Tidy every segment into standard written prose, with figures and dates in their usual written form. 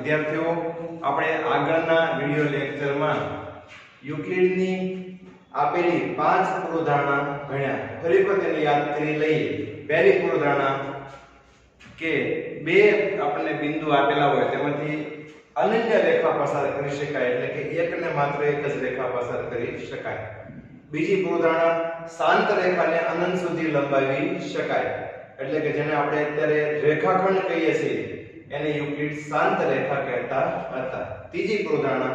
વિદ્યાર્થીઓ, આપણે આગળના વિડિયો લેક્ચરમાં યુક્લિડની આપેલી 5 પૂર્વધારણા ભણ્યા. ફરી વખત તેને યાદ કરી લઈએ. પહેલી પૂર્વધારણા કે બે આપણને બિંદુ આપેલા હોય તેમાંથી અનન્ય રેખા પસાર કરી શકાય, એટલે કે એકને માત્ર એક જ રેખા પસાર કરી શકાય. બીજી પૂર્વધારણા શાંત રેખાને અનંત સુધી લંબાવી શકાય, એટલે કે જેને આપણે અત્યારે રેખાખંડ કહીએ છીએ એને યુક્લિડ શાંત રેખા કહેતા હતા. ત્રીજી પૂર્વધારણા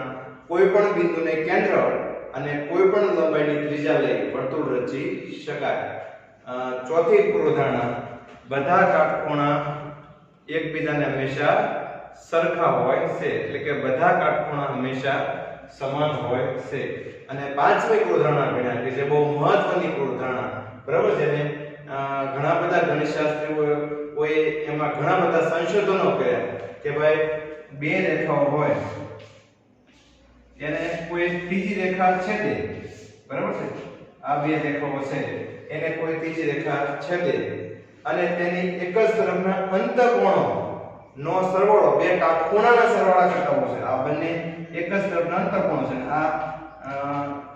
કોઈ પણ બિંદુને કેન્દ્ર અને કોઈ પણ લંબાઈની ત્રિજ્યા લઈ વર્તુળ રચી શકાય. ચોથી પૂર્વધારણા બધા કાટખૂણા એકબીજાને હંમેશા સરખા હોય છે, એટલે કે બધા કાટખૂણા હંમેશા સમાન હોય છે. અને પાંચમી પૂર્વધારણા ભણ્યા કે જે બહુ મહત્વની પૂર્વધારણા, બરાબર, જેને ઘણા બધા ગણિતશાસ્ત્રીઓએ એમાં ઘણા બધા સંશોધનો કર્યા કે ભાઈ બે રેખાઓ હોય એને કોઈ ત્રીજી રેખા છેદે, બરાબર છે, આ બે રેખાઓ છે એને કોઈ ત્રીજી રેખા છેદે અને તેની એક જ તરફના અંતઃકોણો નો સરવાળો બે કાટખૂણાના સરવાળા કરતા હોય છે. આ બંને એક જ તરફના અંતઃકોણો છે. આ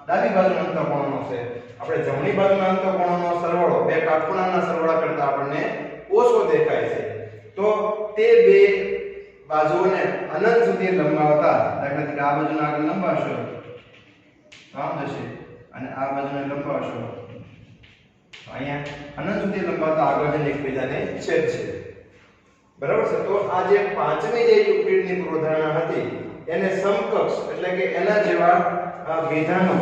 ડાબી બાજુના અંતઃકોણનો છે, આપણે જમણી બાજુના અંતઃકોણનો સરવાળો બે કાટખૂણાના સરવાળા કરતા આપણને ઓછો દેખાય છે. તો તે બે બાજુઓને અનંત સુધી લંબાવતા, દાખલા તરીકે આ બાજુને આગળ લંબાવશો આમ જશે અને આ બાજુને લંબાવશો અહીંયા અનંત સુધી લંબાવતા આગળ જઈને એકબીજાને છેદશે, બરાબર છે. તો આ જે પાંચમી જે યુક્લિડની પૂર્વધારણા હતી એને સમકક્ષ, એટલે કે એના જેવા વિધાનો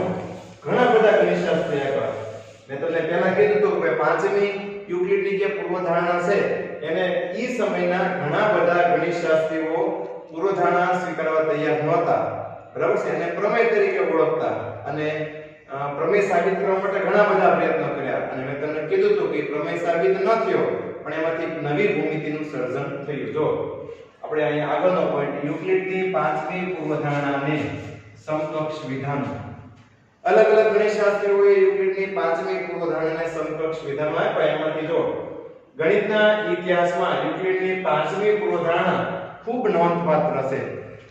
ઘણા બધા ગણિતશાસ્ત્રીએ આપ્યા. મેં તમને પહેલા કીધું હતું કે પાંચમી યુક્લિડની જે પૂર્વધારણા છે એને ઈ સમયના ઘણા બધા ગણિતશાસ્ત્રીઓ પૂર્વધારણા સ્વીકારવા તૈયાર નહોતા, બરાબર છે. એને પ્રમેય તરીકે ઓળખતા અને પ્રમેય સાબિત કરવા માટે ઘણા બધા પ્રયત્નો કર્યા. અને મેં તમને કીધું હતું કે પ્રમેય સાબિત ન થયો પણ એમાંથી નવી ભૂમિતિનું સર્જન થયું. જો આપણે અહીંયા આગળનો પોઈન્ટ, યુક્લિડની પાંચમી પૂર્વધારણાને સમકક્ષ વિધાનો. અલગ અલગ ગણિતશાસ્ત્રીઓએ યુક્લિડની પાંચમી પૂર્વધારણાને સમકક્ષ વિધાનો આપ્યા. એમાંથી જો ગણિતના ઇતિહાસમાં યુક્લિડની પાંચમી પૂર્વધારણા ખૂબ નોંધપાત્ર છે.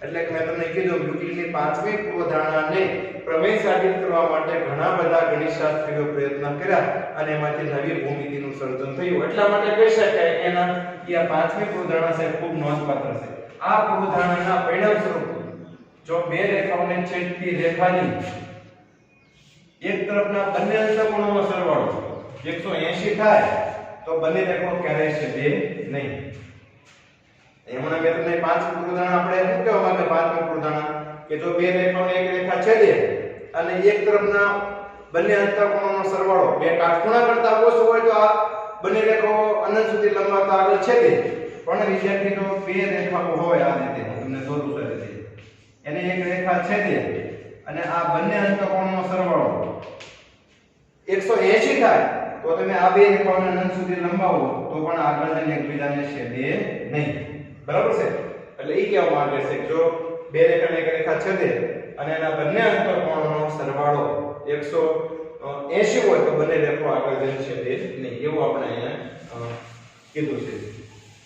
એટલે કે મેં તમને કીધું યુક્લિડની પાંચમી પૂર્વધારણાને પ્રમેય સાબિત કરવા માટે ઘણા બધા ગણિતશાસ્ત્રીઓ પ્રયત્ન કર્યા અને એમાંથી નવી ભૂમિતિનું સર્જન થયું. એટલા માટે કહી શકાય એના આ પાંચમી પૂર્વધારણા છે ખૂબ નોંધપાત્ર છે. આ પૂર્વધારણાના પરિણામ સ્વરૂપ જો બે રેખાઓને છેદતી રેખાની એક તરફના બંને અંતઃકોણોનો સરવાળો 180 થાય તો બંને રેખાઓ ક્યારેય છેદે નહીં. એમાં મેં તમને પાંચ પૂર્વધારણા આપણે શું કહેવા માંગે પાંચમી પૂર્વધારણા કે જો બે રેખાઓને એક રેખા છેદે અને એક તરફના બંને અંતઃકોણોનો સરવાળો બે કાટખૂણા કરતા ઓછો હોય તો આ બંને રેખાઓ અનંત સુધી લંબાવતા આગળ છેદે. પણ વિદ્યાર્થી તો બે રેખાઓ હોય આ રીતે હું તમને દોરું છું એને એક રેખા છેદે અને આ બંને અંતઃકોણનો સરવાળો 180 થાય તો તમે આ બે રેખાઓને અનંત સુધી લંબાવો તો પણ આગળ જઈને એકબીજાને છેદે નહીં, બરાબર છે. એટલે એ કહેવા માંગે છે કે જો બે રેખાને એક રેખા છેદે અને એના બંને અંતઃકોણનો સરવાળો 180 હોય તો બંને રેખાઓ આગળ જઈને છેદે નહીં, એવું આપણે અહીંયા કીધું છે.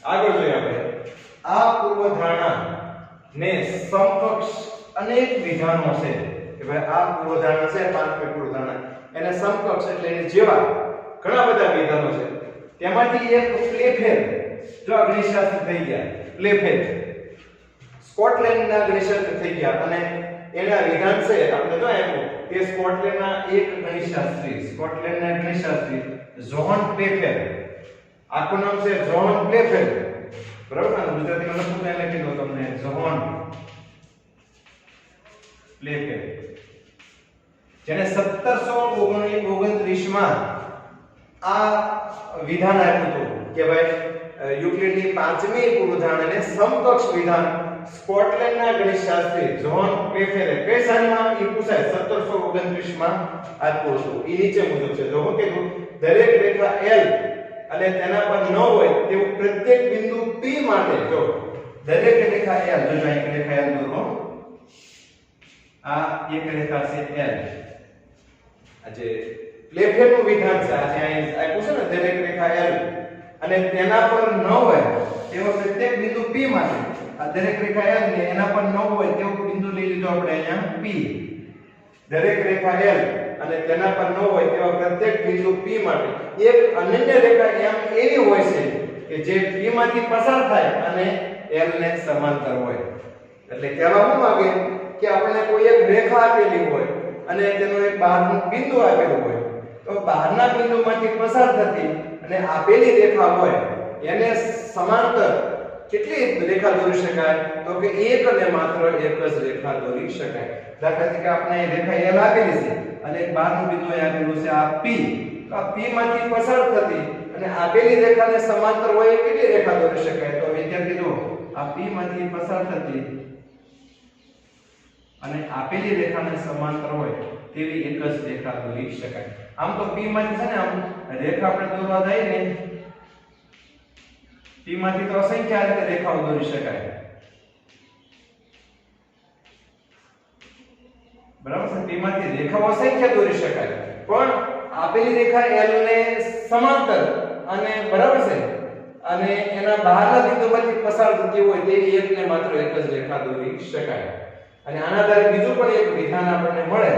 આગળ જોઈએ આપણે આ પૂર્વધારણા ને સમકક્ષ અનેક વિધાનો છે કે ભાઈ આ પૂર્વધારણા છે પાંચમી પૂર્વધારણા એને સમકક્ષ એટલે એને જેવા ઘણા બધા વિધાનો છે. તેમાંથી એક પ્લેફેર જો ગણિતશાસ્ત્ર થઈ ગયા, પ્લેફેર સ્કોટલેન્ડના ગણિતશાસ્ત્ર થઈ ગયા અને એના વિધાન છે આપણે જો આપ્યું કે સ્કોટલેન્ડના એક ગણિતશાસ્ત્રી, સ્કોટલેન્ડના ગણિતશાસ્ત્રી જોહન પ્લેફેર, આખું નામ છે જોહન પ્લેફેર, બરાબર ને, ગુજરાતીમાં લખું એટલે કીધું તમને જોહન પ્લેફેર, જેને 1729 માં આ વિધાન આપ્યું હતું કે ભાઈ યુક્લિડની પાંચમી પૂર્વધારણાને સમકક્ષ વિધાન સ્કોટલેન્ડના ગણિતશાસ્ત્રી જોહન પ્લેફેરે કઈ સાલમાં એ પૂછાય 1729 માં આપ્યું હતું. એ નીચે મુજબ છે. જો કે દરેક રેખા L અને તેના પર ન હોય તેવું પ્રત્યેક બિંદુ P માટે જો દરેક રેખા L, જો એક રેખા L દોરો, આ એક રેખા છે L, આ જે પ્લેફેરનું વિધાન છે આ જે અહીં આપ્યું છે ને દરેક રેખા L અને તેના પર ન હોય તેવા પ્રત્યેક બિંદુ P માટે આ દરેક રેખા L ને એના પર ન હોય તેવો બિંદુ લઈ લીધો આપણે અહીંયા P. દરેક રેખા L અને તેના પર ન હોય તેવા પ્રત્યેક બિંદુ P માટે એક અનન્ય રેખા M એવી હોય છે કે જે P માંથી પસાર થાય અને L ને સમાંતર હોય. એટલે કહેવા શું માંગે કે આપણે કોઈ એક રેખા આપેલી હોય અને તેનું એક બહારનું બિંદુ આપેલું હોય, તો બહારના બિંદુમાંથી પસાર થતી અને આપેલી રેખા હોય એને સમાંતર કેટલી રેખા દોરી શકાય? તો કે એક અને માત્ર એક જ રેખા દોરી શકાય. દાખલા તરીકે આપણે રેખા L આપેલી છે અને એક બહારનું બિંદુ આપેલું છે આ P. તો આ P માંથી પસાર થતી અને આપેલી રેખાને સમાંતર હોય કેટલી રેખા દોરી શકાય? તો વિદ્યાર્થી જો આ P માંથી પસાર થતી અને આપેલી રેખાને સમાંતર હોય તેવી એક જ રેખા દોરી શકાય. આમ તો P માંથી છે ને આમ રેખા આપણે દોરવા જઈએ ને P માંથી તો અસંખ્ય રીતે રેખાઓ દોરી શકાય. બરાબર છે? P માંથી રેખાઓ અસંખ્ય દોરી શકાય, પણ આપેલી રેખા L ને સમાંતર અને બરાબર છે અને એના બહારના બિંદુમાંથી પસાર થતી હોય તેવી એક ને માત્ર એક જ રેખા દોરી શકાય. અને આના આધારે બીજું પણ એક વિધાન આપણને મળે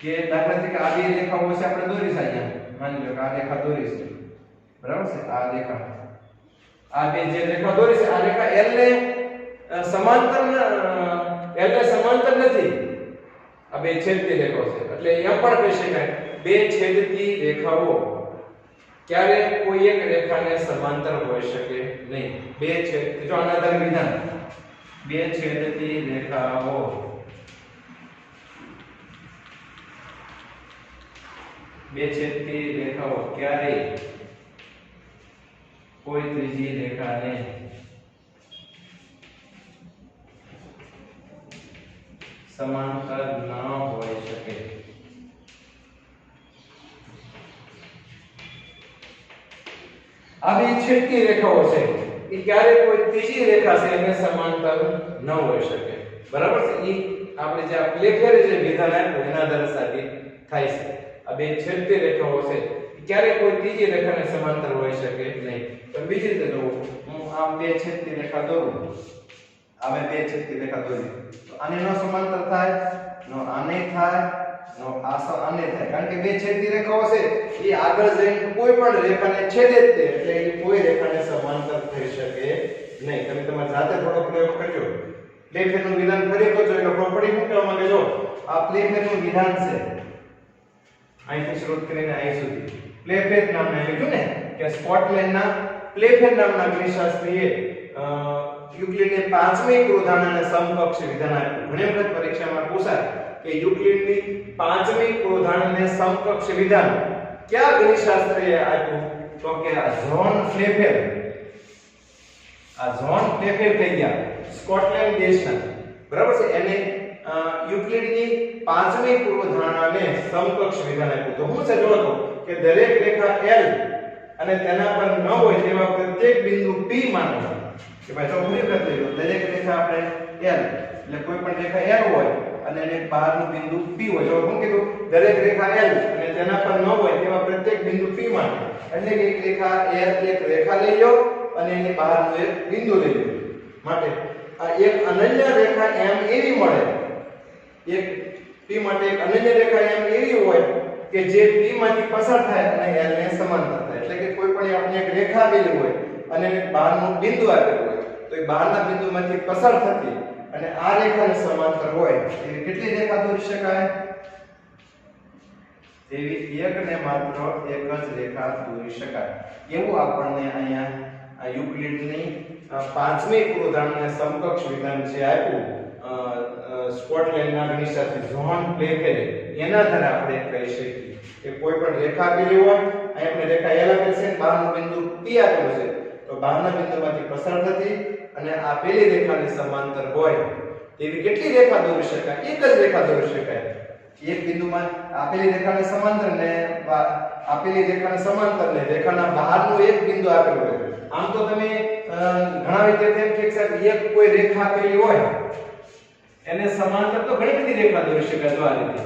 કે દાખલા તરીકે આ બે રેખાઓ છે આપણે દોરી છે. અહીંયા માની લો કે આ રેખા દોરી છે, બરાબર છે? આ રેખા, આ બે જે રેખા દોરી છે આ રેખા L ને સમાંતર નથી, આ બે છેદતી રેખાઓ છે. એટલે એમ પણ કહી શકાય બે છેદતી રેખાઓ ક્યારે કોઈ એક રેખાને સમાંતર હોઈ શકે નહીં. બે છેદ, જો આના આધારે વિધાન બે છેદતી રેખાઓ ક્યારે કોઈ ત્રીજી રેખાને સમાંતર ન હોઈ શકે. આ બે છેદતી રેખાઓ છે એ ક્યારે કોઈ ત્રીજી રેખા છે એને સમાંતર ન હોઈ શકે. બરાબર છે? એ આપણે જે આ પ્લેફેર જે વિધાન આપ્યું એના આધારે સાબિત થાય છે. આ બે છેદતી રેખાઓ છે ક્યારે કોઈ ત્રીજી રેખાને સમાંતર હોઈ શકે નહીં. તો બીજી રીતે જો હું આમ બે છેદતી રેખા દોરું, આ બે છેદતી રેખા દોરી તો આને નો સમાંતર થાય, નો આને થાય, નો આને થાય. કારણ કે બે છેદતી રેખાઓ છે એ આગળ જઈને કોઈ પણ રેખાને છેદે જ તે, એટલે એ કોઈ રેખાને સમાંતર થઈ શકે નહીં. તમે તમારા જાતે થોડો પ્રયોગ કરજો. પ્લેફેરનું વિધાન ફરી કહો છો એટલે પ્રોપર્ટી શું કહેવા માંગે છો? આ પ્લેફેરનું વિધાન છે અહીંથી શરૂ કરીને અહીં સુધી. પ્લેફેર નામના લીધું ને કે સ્કોટલેન્ડના પ્લેફેર નામના ગણિતશાસ્ત્રીએ યુક્લિડની પાંચમી ક્રોધાનને સમકક્ષ વિધાન આપ્યું. ઘણી વખત પરીક્ષામાં પૂછાય કે યુક્લિડની પાંચમી ક્રોધાનને સમકક્ષ વિધાન કયા ગણિતશાસ્ત્રીએ આપ્યું? તો કે આ જ્હોન પ્લેફેર. આ જ્હોન પ્લેફેર થઈ ગયા સ્કોટલેન્ડ દેશના, બરાબર છે? એને યુક્લિડની પાંચમી પૂર્વધારણાને સમકક્ષ વિધાન આપ્યું. તો હું છે જોવો તો કે દરેક રેખા L અને તેના પર ન હોય તેવા પ્રત્યેક બિંદુ P માટે કે ભાઈ તો ઉલ્લેખ કરી લો દરેક રેખા આપણે L એટલે કોઈ પણ રેખા L હોય અને એને બહારનું બિંદુ P હોય. જો હું કીધું દરેક રેખા L અને તેના પર ન હોય તેવા પ્રત્યેક બિંદુ P માટે, એટલે કે એક રેખા L એક રેખા લઈ લો અને એની બહારનું એક બિંદુ લઈ લો માટે આ એક અનન્ય રેખા M એવી મળે, એક P માટે એક અનન્ય રેખા M એવી હોય કે જે P માંથી પસાર થાય અને L ને સમાંતર થાય. એટલે કે કોઈ પણ આપણે એક રેખા આપેલી હોય અને બહારનું બિંદુ આપેલું હોય તો એ બહારના બિંદુમાંથી પસાર થતી અને આ રેખાને સમાંતર હોય એવી કેટલી રેખા દોરી શકાય? એવી એક ને માત્ર એક જ રેખા દોરી શકાય. એવું આપણને અહીંયા આ યુક્લિડની પાંચમી ક્રોધાનને સમકક્ષ વિધાન છે આપ્યું સ્કોટલેન્ડના ગણિતશાસ્ત્રી જ્હોન પ્લેફેરે. એના આધારે આપણે કહી શકીએ કે કોઈ પણ રેખા આપેલી હોય, અહીં આપણે રેખા L આપેલ છે અને બહારનું બિંદુ P આપેલું છે, તો બહારના બિંદુમાંથી પસાર થતી અને આપેલી રેખાને સમાંતર હોય તેવી કેટલી રેખા દોરી શકાય? એક જ રેખા દોરી શકાય. એક બિંદુમાં આપેલી રેખાને સમાંતર ને રેખાના બહારનું એક બિંદુ આપેલું હોય. આમ તો તમે ઘણા વિદ્યાર્થીઓ એમ કહે છે કે એક કોઈ રેખા આપેલી હોય એને સમાંતર તો ઘણી બધી રેખા દોરી શકાય. જો આ રીતે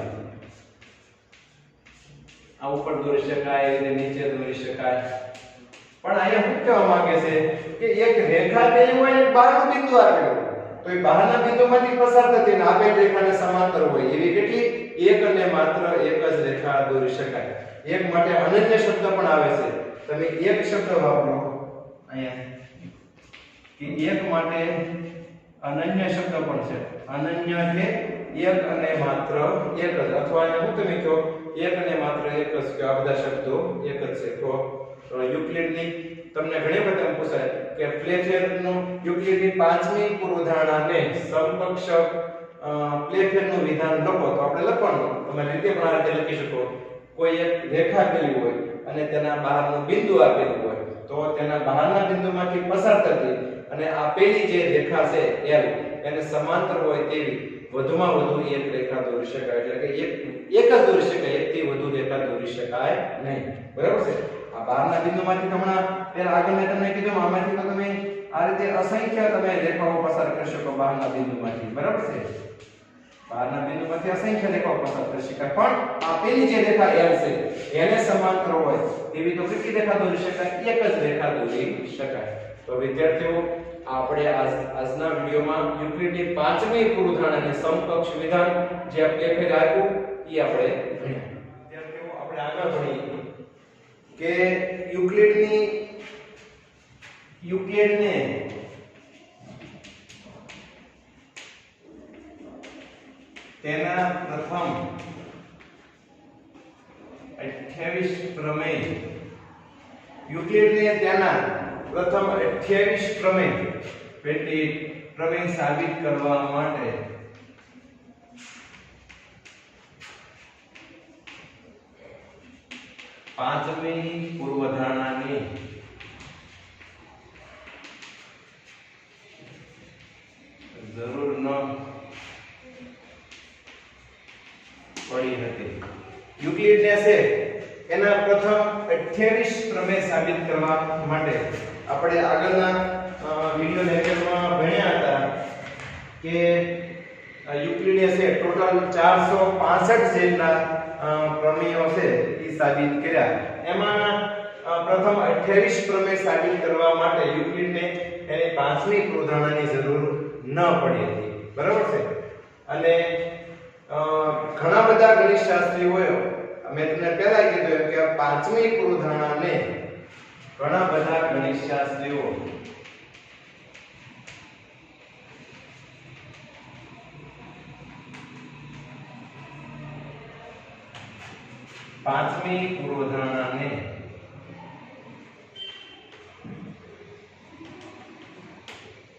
આ ઉપર દોરી શકાય, એને નીચે દોરી શકાય, પણ અહીંયા શું કહેવા માંગે છે કે એક રેખા આપેલી હોય ને બહારનું બિંદુ આપેલું હોય, તો એ બહારના બિંદુમાંથી પસાર થતી અને આપેલ રેખાને સમાંતર હોય એવી કેટલી એક અને માત્ર એક જ રેખા દોરી શકાય. એક માટે અનન્ય શબ્દ પણ આવે છે. તમે એક શબ્દ વાપરો અહીંયા કે એક માટે અનન્ય શબ્દ પણ છે. અનન્ય એટલે એક અને માત્ર એક જ, અથવા એને હું તમે કહો એક અને માત્ર એક જ, કે આ બધા શબ્દો એક જ છે. તો યુક્લિડની તમને ઘણી વખત પૂછાય કે પ્લેફેરનું યુક્લિડની 5મી પૂર્વધારણાને સમકક્ષ પ્લેફેરનું વિધાન લખો. તો આપણે લખવાનું તમારી રીતે પણ આ રીતે લખી શકો. કોઈ એક રેખા આપેલી હોય અને તેના બહારનું બિંદુ આપેલું હોય, તો તેના બહારના બિંદુમાંથી પસાર થતી અને આપેલી જે રેખા છે L એને સમાંતર હોય તેવી વધુમાં વધુ એક રેખા દોરી શકાય. એટલે કે એક જ દોરી શકાય, એકથી વધુ રેખા દોરી શકાય નહીં. બરાબર છે? આ બહારના બિંદુમાંથી હમણાં પેલા આગળ મેં તમને કીધું આમાંથી તો તમે આ રીતે અસંખ્ય તમે રેખાઓ પસાર કરી શકો બહારના બિંદુમાંથી. બરાબર છે? બહારના બિંદુમાંથી અસંખ્ય રેખાઓ પસાર કરી શકાય, પણ આપેલી જે રેખા L છે એને સમાંતર હોય તેવી તો કેટલી રેખા દોરી શકાય? એક જ રેખા દોરી શકાય. તો વિદ્યાર્થીઓ આપણે આજના વિડિયોમાં યુક્લિડની 5મી પૂર્વધારણાને સમકક્ષ વિધાન જે પ્લેફેર આપ્યું એ આપણે ભણ્યા. વિદ્યાર્થીઓ આપણે આગળ ભણીએ કે યુક્લિડને તેના પ્રથમ 28 પ્રમેય યુક્લિડને તેના પ્રથમ 28 પ્રમેય સાબિત કરવા માટે પાંચમી પૂર્વધારણાની જરૂર ન પડી હતી. યુક્લિડને છે એના પ્રથમ 28 પ્રમેય સાબિત કરવા માટે આપણે આગળના વિડિયો લેક્ચરમાં ભણ્યા હતા કે યુક્લિડે છે ટોટલ 465 જેટલા પ્રમેયો છે એ સાબિત કર્યા. એમાં પ્રથમ 28 પ્રમેય સાબિત કરવા માટે યુક્લિડને એની 5મી પૂર્વધારણાની જરૂર ન પડી હતી. બરાબર છે? અને ઘણા બધા ગણિતશાસ્ત્રીઓએ મેં તમને પહેલા કીધું એમ કે 5મી પૂર્વધારણાને ઘણા બધા ગણિતશાસ્ત્રીઓ પાંચમી પૂર્વધારણાને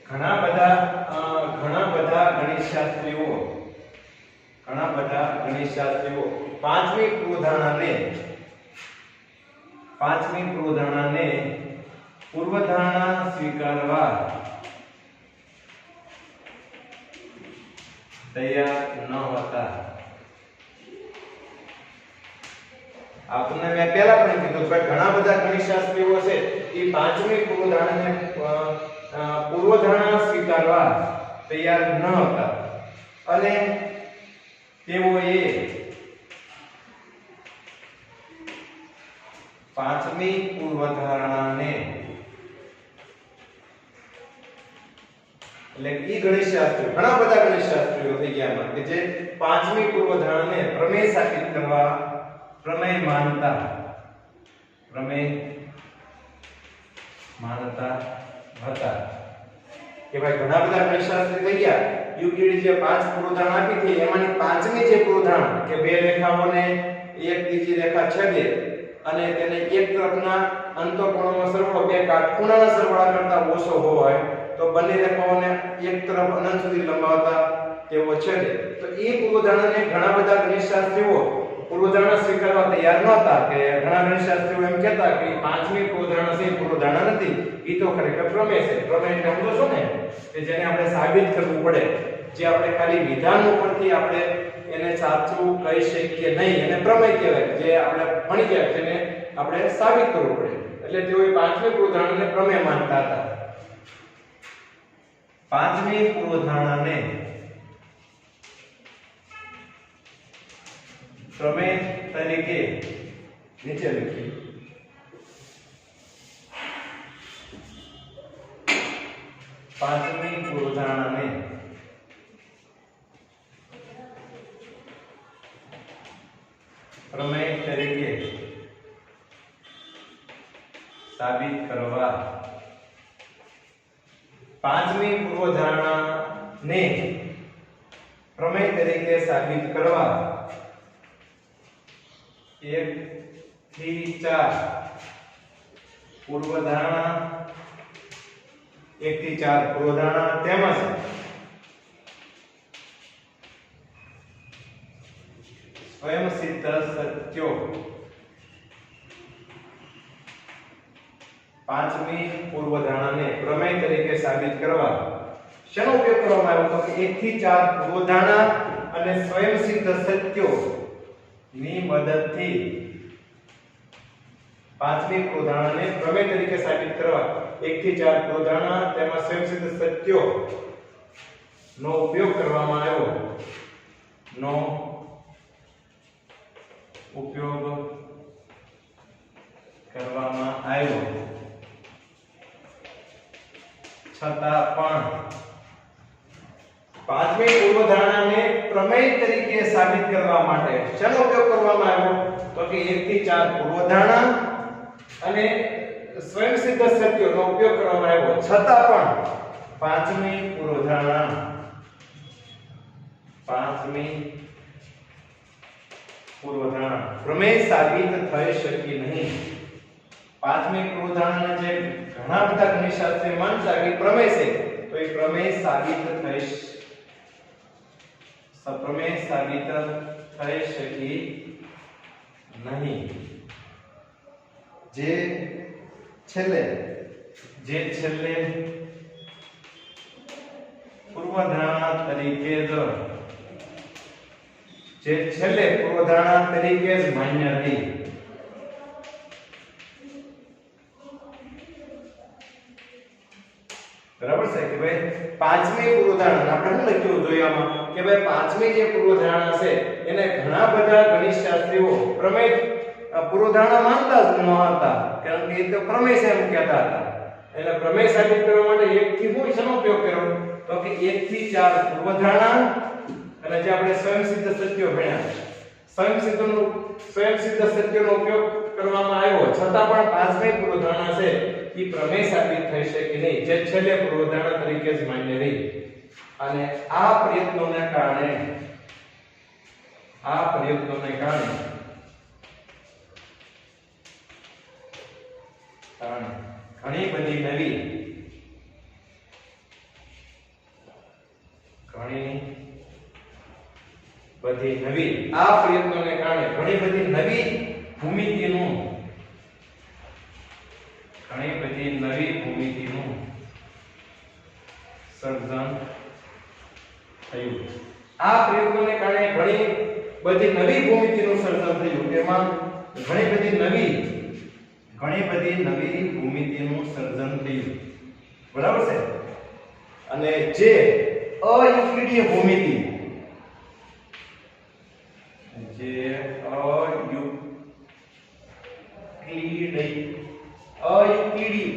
ઘણા બધા ગણિતશાસ્ત્રીઓ પાંચમી પૂર્વધારણાને પૂર્વધારણા સ્વીકારવા તૈયાર ન હતા. આપને મેં પહેલા પણ કીધું કે ઘણા બધા ગણિતશાસ્ત્રીઓ છે એ પાંચમી પૂર્વધારણા સ્વીકારવા તૈયાર ન હતા અને તેઓએ પાંચમી પૂર્વધારણાને એટલે ઈ ગણિતશાસ્ત્રી ઘણા બધા ગણિતશાસ્ત્રીઓ થઈ ગયા કે જે પાંચમી પૂર્વધારણાને પ્રમેય સાબિત કરવા પ્રમેય માનતા હતા કે ભાઈ ઘણા બધા ગણિતશાસ્ત્રી થઈ ગયા. યુક્લિડે જે 5 પૂર્વધારણા આપી હતી એમાંની પાંચમી જે પૂર્વધારણા કે બે રેખાઓને એક ત્રીજી રેખા છેદે અને તેને એક તરફના અંતઃકોણોનો સરવાળો બે કાટખૂણાના સરવાળા કરતા ઓછો હોય તો બંને રેખાઓને એક તરફ અનંત સુધી લંબાવતા તેઓ છેદે. તો એ પૂર્વધારણાને ઘણા બધા ગણિતશાસ્ત્રીઓ પૂર્વધારણા સ્વીકારવા તૈયાર નહોતા. કે ઘણા ગણિતશાસ્ત્રીઓ એમ કહેતા કે પાંચમી પૂર્વધારણા છે પૂર્વધારણા નથી, ઈ તો ખરેખર પ્રમેય છે. પ્રમેય એટલે સમજો છો ને કે જેને આપણે સાબિત કરવું પડે, જે આપણે ખાલી વિધાન ઉપરથી આપણે એને સાચું કહી શકીએ નહીં, એને પ્રમેય કહેવાય. જે આપણે ભણી ગયા જેને આપણે સાબિત કરવું પડે, એટલે તેઓ પાંચમી પૂર્વધારણાને પ્રમેય માનતા હતા. પાંચમી પૂર્વધારણાને પ્રમેય તરીકે નીચે લખી પ્રમેય તરીકે સાબિત કરવા પાંચમી પૂર્વધારણાને પ્રમેય તરીકે સાબિત કરવા 1 થી 4 પૂર્વધારણા 1 થી 4 પૂર્વધારણા તેમજ સ્વયંસિદ્ધ સત્યો પાંચમી પૂર્વધારણાને પ્રમેય તરીકે સાબિત કરવા શેનો ઉપયોગ કરવામાં આવ્યો તો 1 થી 4 પૂર્વધારણા અને સ્વયંસિદ્ધ સત્યો ની મદદથી પાંચમી પૂર્વધારણાને પ્રમેય તરીકે સાબિત કરવા 1 થી 4 પૂર્વધારણા તેમજ સ્વયંસિદ્ધ સત્યો નો ઉપયોગ કરવામાં આવ્યો છતાં પણ પાંચમી પૂર્વધારણાને પ્રમેય તરીકે સાબિત કરવા માટે શેનો ઉપયોગ કરવામાં આવ્યો તો કે 1 થી 4 પૂર્વધારણા અને સ્વયંસિદ્ધ સત્યોનો ઉપયોગ કરવામાં આવ્યો છતાં પણ પાંચમી પૂર્વધારણા પ્રમેય સાબિત થઈ શકી નહીં. પાંચમી પૂર્વધારણાના જે ઘણા બધા ગણિતશાસ્ત્રી માનતા કે પ્રમેય છે તો એ પ્રમેય સાબિત થઈ શકી નહીં. જે છેલ્લે પૂર્વધારણા તરીકે જ માન્ય રહી. બરાબર છે કે ભાઈ પાંચમી પૂર્વધારણા આપણે શું લખ્યું જોઈએ આમાં કે ભાઈ પાંચમી જે પૂર્વધારણા છે એને ઘણા બધા ગણિતશાસ્ત્રીઓ પ્રમેય પૂર્વધારણા માનતા જ ન હતા કારણ કે એ તો પ્રમેય છે એમ કહેતા હતા. એટલે પ્રમેય સાબિત કરવા માટે 1 થી હું શેનો ઉપયોગ કર્યો તો કે 1 થી 4 પૂર્વધારણા અને જે આપણે સ્વયંસિદ્ધ સત્યો ભણ્યા સ્વયંસિદ્ધ સત્યોનો ઉપયોગ કરવામાં આવ્યો છતાં પણ પાંચમી પૂર્વધારણા છે એ પ્રમેય સાબિત થઈ શકે નહીં જે છેલ્લે પૂર્વધારણા તરીકે જ માન્ય રહી. અને આ પ્રયત્નોને કારણે ઘણી બધી નવી ભૂમિતિનું સર્જન થયું. આ પ્રયત્નોને કારણે ઘણી બધી નવી ભૂમિતિનું સર્જન થયું. એમાં ઘણી બધી નવી ભૂમિતિનું સર્જન થયું. બરાબર છે. અને જે અયુક્લિડીય ભૂમિતિ અયુક્લિડી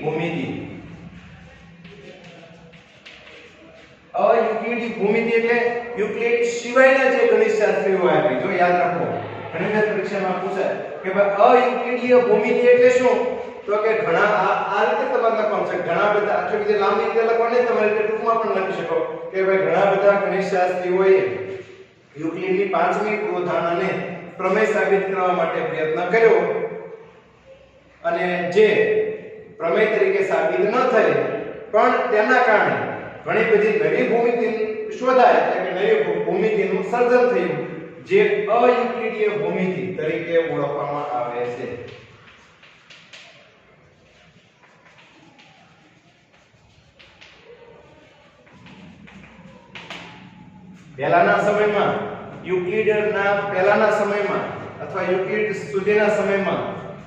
ભૂમિતિ એટલે યુક્લિડ સિવાયના જે ગણિતશાસ્ત્રીઓ આપી જો યાદ રાખો ઘણી વખત પરીક્ષામાં પૂછાય કે ભાઈ અયુક્લિડીય ભૂમિતિ એટલે શું તો કે ઘણા આ રીતે તમારે લખવાનું છે ઘણા બધા આટલી બધી લાંબી રીતે લખવાની તમારે રીતે ટૂંકમાં પણ લખી શકો કે ભાઈ ઘણા બધા ગણિતશાસ્ત્રીઓએ યુક્લિડની પાંચમી પૂર્વધારણાને પ્રમેય સાબિત કરવા માટે પ્રયત્ન કર્યો અને જે પ્રમેય તરીકે સાબિત ન થઈ પણ તેના કારણે ઘણી બધી નવી ભૂમિતિ શોધાય એટલે કે નવી ભૂમિતિનું સર્જન થયું જે અયુક્લિડીય ભૂમિતિ તરીકે ઓળખવામાં આવે છે. પહેલાના સમયમાં અથવા યુક્લિડ સુધીના સમયમાં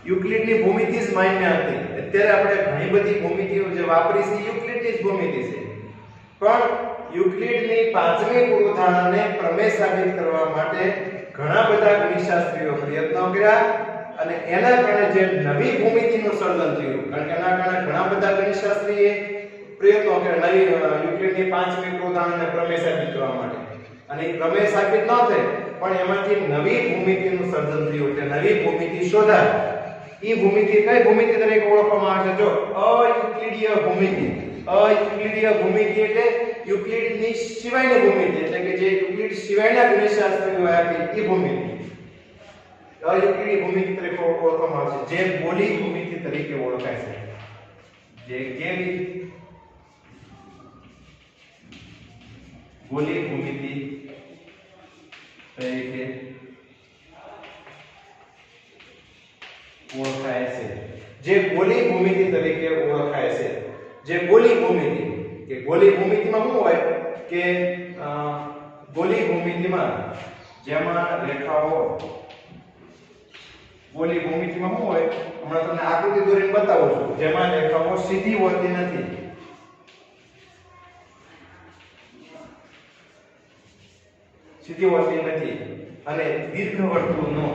યુક્લિડની ભૂમિતિ જ માન્ય હતી. અત્યારે આપણે ઘણી બધી ભૂમિતિઓ જે વાપરી છે યુક્લિડની જ ભૂમિતિ છે પણ યુક્લિડની પાંચમી પૂર્વધારણાને પ્રમેય સાબિત કરવા માટે ઘણા બધા ગણિતશાસ્ત્રીઓ પ્રયત્નો કર્યા અને એના કારણે જે નવી ભૂમિતિનું સર્જન થયું કારણ કે એના કારણે ઘણા બધા ગણિતશાસ્ત્રીએ પ્રયત્નો કર્યા નવી યુક્લિડની પાંચમી પૂર્વધારણાને પ્રમેય સાબિત કરવા માટે અને પ્રમેય સાબિત ન થાય પણ એમાંથી નવી ભૂમિતિનું સર્જન થયું એટલે નવી ભૂમિતિ શોધાય. ઈ ભૂમિતિ કઈ ભૂમિતિ તરીકે ઓળખવામાં આવે છે? જો અયુક્લિડીય ભૂમિતિ. અયુક્લિડીય ભૂમિતિ એટલે યુક્લિડની સિવાયની ભૂમિતિ, એટલે કે જે યુક્લિડ સિવાયના ગણિતશાસ્ત્રીઓએ આપી ઈ ભૂમિતિ અયુક્લિડીય ભૂમિતિ તરીકે ઓળખવામાં આવે છે, જે ગોલી ભૂમિતિ તરીકે ઓળખાય છે. જે કેવી ગોલી ભૂમિતિ તરીકે ઓળખાય છે. જે ગોલી ભૂમિતિ તરીકે ઓળખાય છે. જે ગોલી ભૂમિતિ, કે ગોલી ભૂમિતિમાં શું હોય કે ગોલી ભૂમિતિમાં જેમાં રેખાઓ ગોલી ભૂમિતિમાં શું હોય, હમણાં તમને આકૃતિ દોરીને બતાવું છું, જેમાં રેખાઓ સીધી હોતી નથી. સીધી હોતી નથી અને દીર્ઘવર્તુળનો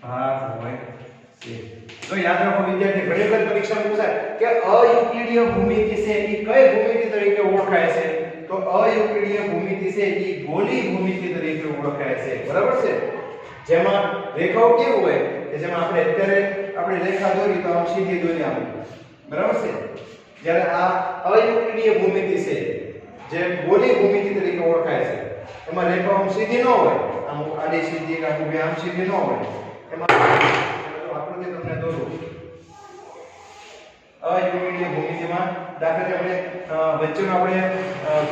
ભાગ હોય છે. તો યાદ રાખો વિદ્યાર્થી, ઘણી વખત પરીક્ષામાં પૂછાય કે અયુક્લિડીય ભૂમિતિ છે એ કઈ ભૂમિતિ તરીકે ઓળખાય છે? તો અયુક્લિડીય ભૂમિતિ છે એ ગોલી ભૂમિતિ તરીકે ઓળખાય છે. બરાબર છે? જેમાં રેખાઓ કેવું હોય કે જેમાં આપણે રેખા દોરી તો આમ સીધી દોરી આમ. બરાબર છે? જ્યારે આ અયુક્લિડીય ભૂમિતિ છે જે ગોલી ભૂમિતિ તરીકે ઓળખાય છે, એમાં રેખાઓ આમ સીધી ન હોય, આમ આડી સીધી કે આમ સીધી ન હોય. એમાં આકૃતિ તમને દોરું. અયુક્લિડીય ભૂમિતિમાં દાખલા તરીકે વચ્ચેનો આપણે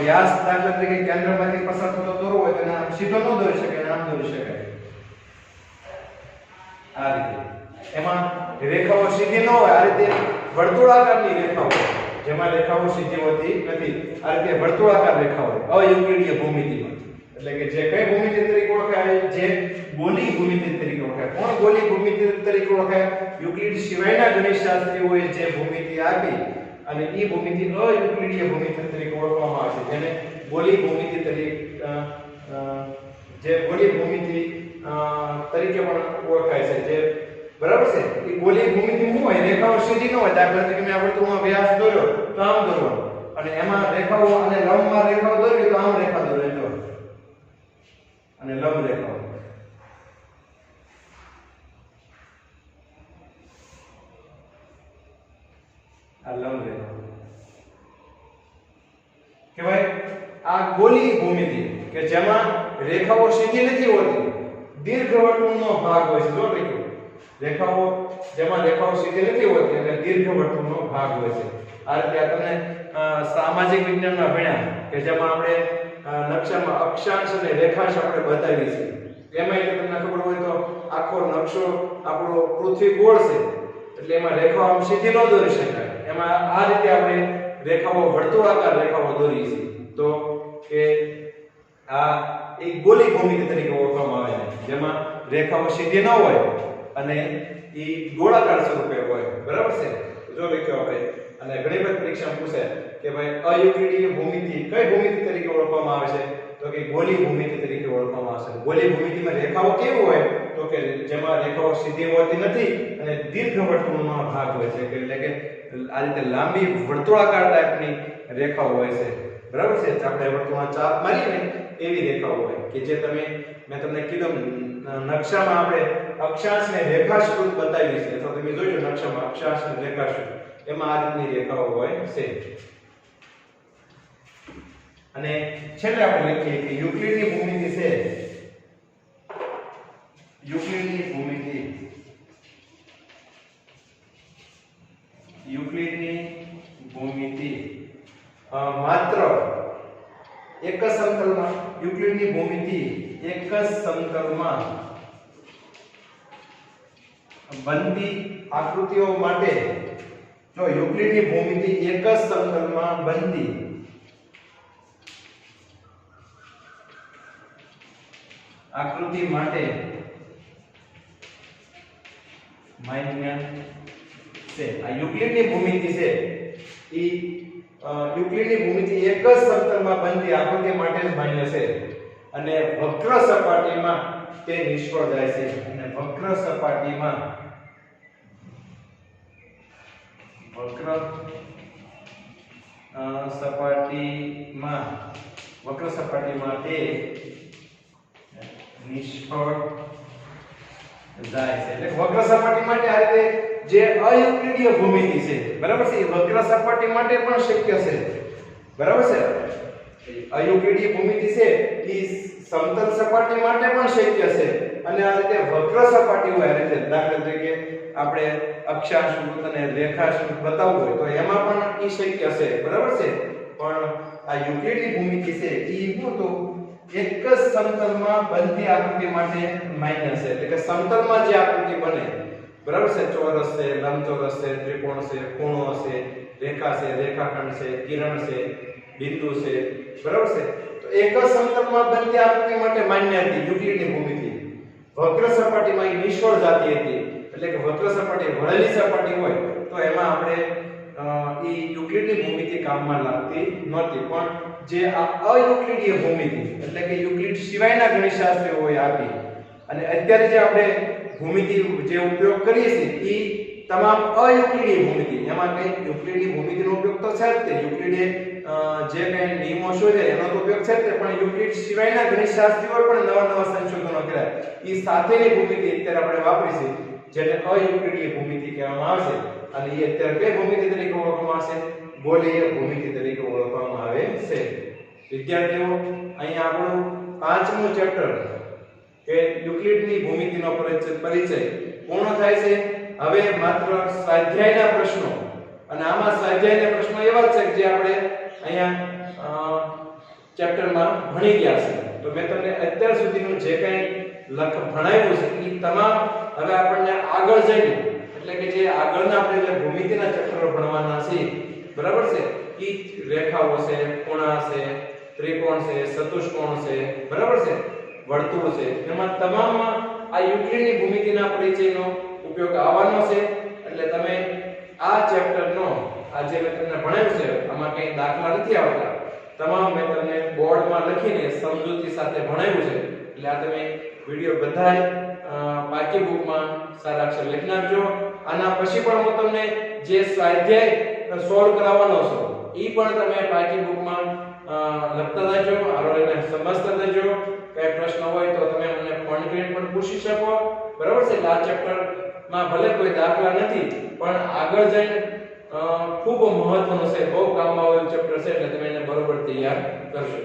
વ્યાસ દાખલા તરીકે કેન્દ્રમાંથી પસાર થતો દોરવો હોય તો આમ સીધો ન દોરી શકે, આમ દોરી શકાય. આ રીતે એમાં રેખાઓ સીધી ન હોય, આ રીતે વર્તુળાકારની રેખાઓ, જેમાં રેખાઓ સીધી હોતી નથી, આ રીતે વર્તુળાકાર રેખાઓ અયુક્લિડીય ભૂમિતિમાં. એટલે કે જે કઈ ભૂમિતિ તરીકે ઓળખાય? જે ગોલી ભૂમિતિ તરીકે ઓળખાય. કોણ ગોલી ભૂમિતિ તરીકે ઓળખાય? યુક્લિડ સિવાયના ગણિતશાસ્ત્રીઓએ જે ભૂમિતિ આપી અને ઈ ભૂમિતિ અયુક્લિડીય ભૂમિતિ તરીકે ઓળખવામાં આવે છે, જેને ગોલી ભૂમિતિ તરીકે તરીકે પણ ઓળખાય છે. જે બરાબર છે? એ ગોલી ભૂમિતિ શું હોય? રેખાઓ સીધી ન હોય. દાખલા તરીકે મેં આ વર્તુળમાં વ્યાસ દોર્યો તો આમ દોરવાનો, અને એમાં રેખાઓ અને લંબમાં રેખાઓ દોરવી તો આમ રેખા દોરજો, અને લંબ રેખાઓ. આ લંબ રેખાઓ કહેવાય. આ ગોલી ભૂમિતિ કે જેમાં રેખાઓ સીધી નથી હોતી, દીર્ઘવર્તુળનો ભાગ હોય છે. જો રેખાઓ જેમાં રેખાઓ સીધી નથી હોતી એટલે દીર્ઘવર્તુળનો ભાગ હોય છે. આ રીતે તમને સામાજિક વિજ્ઞાનમાં ભણ્યા કે જેમાં આપણે નકશામાં અક્ષાંશ અને રેખાંશ આપણે બતાવી છે. એમાં તમને ખબર હોય તો આખો નકશો આપણો પૃથ્વી ગોળ છે, એટલે એમાં રેખાઓ આમ સીધી ન દોરી શકાય. એમાં આ રીતે આપણે રેખાઓ વર્તુળાકાર રેખાઓ દોરી છે. તો કે આ એક ગોલી ભૂમિતિ તરીકે ઓળખવામાં આવે છે, જેમાં રેખાઓ સીધી ન હોય અને એ ગોળાકાર સ્વરૂપે હોય. બરાબર છે? જો લખ્યો આપણે, અને ઘણી બધી પરીક્ષામાં પૂછે કે ભાઈ અયુક્લિડીય ભૂમિતિ કઈ ભૂમિતિ તરીકે ઓળખવામાં આવે છે? તો કે ગોલી ભૂમિતિ તરીકે ઓળખવામાં આવે છે. ગોલી ભૂમિતિમાં રેખાઓ કેવું હોય? તો કે જેમાં રેખાઓ સીધી હોતી નથી અને દીર્ઘવર્તુળનો ભાગ હોય છે, એટલે કે આ રીતે લાંબી વર્તુળાકાર ટાઈપની રેખાઓ હોય છે. બરાબર છે? આપણે વર્તુળમાં ચાપ મારીએ ને એવી રેખાઓ હોય કે જે મેં તમને કીધું નકશામાં આપણે અક્ષાંશ ને રેખાંશ બતાવી છે, અથવા તમે જોજો નકશામાં અક્ષાંશ ને રેખાંશ, એમાં આ રીતની રેખાઓ હોય છે. અને છેલ્લે આપણે લખીએ કે યુક્લિડની ભૂમિતિ છે. યુક્લિડની ભૂમિતિ માત્ર એક જ સમતલમાં, યુક્લિડની ભૂમિતિ એક જ સમતલમાં બનતી આકૃતિઓ માટે, જો યુક્લિડની ભૂમિતિ એક જ સમતલમાં બનતી આકૃતિ માટે માન્ય છે. આ યુક્લિડની ભૂમિતિ છે એ યુક્લિડની ભૂમિતિ એક જ સમતલમાં બનતી આકૃતિ માટે જ માન્ય છે, અને વક્ર સપાટીમાં તે નિષ્ફળ જાય છે. અને વક્ર સપાટીમાં વક્ર સપાટીમાં તે નિષ્ફળ જાય છે. એટલે વક્ર સપાટી માટે આ રીતે જે અયુક્લિડીય ભૂમિતિ છે, બરાબર છે, એ વક્ર સપાટી માટે પણ શક્ય છે, બરાબર છે. અયુક્લિડીય ભૂમિતિ છે એ સમતલ સપાટી માટે પણ શક્ય છે, અને આ રીતે વક્ર સપાટી હોય, આ રીતે દાખલા તરીકે આપણે અક્ષાંશ વૃત્ત અને રેખાંશ વૃત્ત બતાવવું હોય તો એમાં પણ એ શક્ય છે, બરાબર છે. પણ આ યુક્લિડની ભૂમિતિ છે એ શું તો એક જ સમતલમાં બનતી આકૃતિ માટે માન્ય છે. એટલે કે સમતલમાં જે આકૃતિ બને, બરાબર છે, ચોરસ છે, લંબચોરસ છે, ત્રિકોણ છે, ખૂણો છે, રેખા છે, રેખાખંડ છે, કિરણ છે, બિંદુ છે, બરાબર છે, તો એક જ સમતલમાં બનતી આકૃતિ માટે માન્ય હતી યુક્લિડની ભૂમિતિ. વક્ર સપાટીમાં એ નિષ્ફળ જતી હતી. એટલે કે વક્ર સપાટી વળેલી સપાટી હોય તો એમાં આપણે યુક્લિડની ભૂમિતિ કામમાં લાગતી નહોતી. પણ જે આ અયુક્લિડીય ભૂમિતિ એટલે કે યુક્લિડ સિવાયના ગણિતશાસ્ત્રીઓએ આપી અને અત્યારે જે આપણે ભૂમિતિ જે ઉપયોગ કરીએ છીએ એ તમામ અયુક્લિડીય ભૂમિતિ, એમાં કઈ યુક્લિડની ભૂમિતિનો ઉપયોગ તો છે જ તે, યુક્લિડે જે કઈ નિયમો શોધે એનો તો ઉપયોગ છે જ તે, પણ યુક્લિડ સિવાયના ગણિતશાસ્ત્રીઓએ પણ નવા નવા સંશોધનો કર્યા. એ સાથેની ભૂમિતિ અત્યારે આપણે વાપરીશું, જેને અયુક્લિડીય ભૂમિતિ કહેવામાં આવશે. અને એ અત્યારે કઈ ભૂમિતિ તરીકે ઓળખવામાં આવશે? ગોલીય ભૂમિતિ તરીકે ઓળખવામાં આવે છે. વિદ્યાર્થીઓ, અહીંયા આપણું 5મું ચેપ્ટર કે યુક્લિડની ભૂમિતિનો પરિચય પૂર્ણ થાય છે. હવે માત્ર સ્વાધ્યાયના પ્રશ્નો, અને આમાં સ્વાધ્યાયના પ્રશ્નો એવા જ છે જે આપણે અહીંયા ચેપ્ટરમાં ભણી ગયા છે. તો મેં તમને અત્યાર સુધીનું જે કંઈ ભણાવ્યું છે એ તમામ હવે આપણને આગળ જઈને, એટલે કે જે આગળના આપણે જે ભૂમિતિના ચેપ્ટરો ભણવાના છે, બરાબર છે, એ રેખાઓ છે, ખૂણા છે, ત્રિકોણ છે, ચતુષ્કોણ છે, બરાબર છે, વર્તુળ છે, એમાં તમામમાં આ યુક્લિડની ભૂમિતિના પરિચયનો ઉપયોગ આવવાનો છે. એટલે તમે આ ચેપ્ટરનો આ જે મેં તમને ભણાવ્યું છે આમાં કંઈ દાખલા નથી આવતા, તમામ મેં તમને બોર્ડમાં લખીને સમજૂતી સાથે ભણાવ્યું છે. એટલે આ તમે વિડિયો બધાય પાકી બુકમાં સારા અક્ષર લખી નાખજો. આના પછી પણ હું તમને જે સ્વાધ્યાય સોલ્વ કરાવવાનો છું એ પણ તમે પાકી બુકમાં લખતા જજો, આરોને સમજતા જજો. કઈ પ્રશ્ન હોય તો તમે મને ફોન કરીને પણ પૂછી શકો, બરાબર છે. આ ચેપ્ટરમાં ભલે કોઈ દાખલા નથી પણ આગળ જઈને ખૂબ મહત્વનું છે, બહુ કામમાં આવે એવું ચેપ્ટર છે, એટલે તમે એને બરોબર તૈયાર કરશો.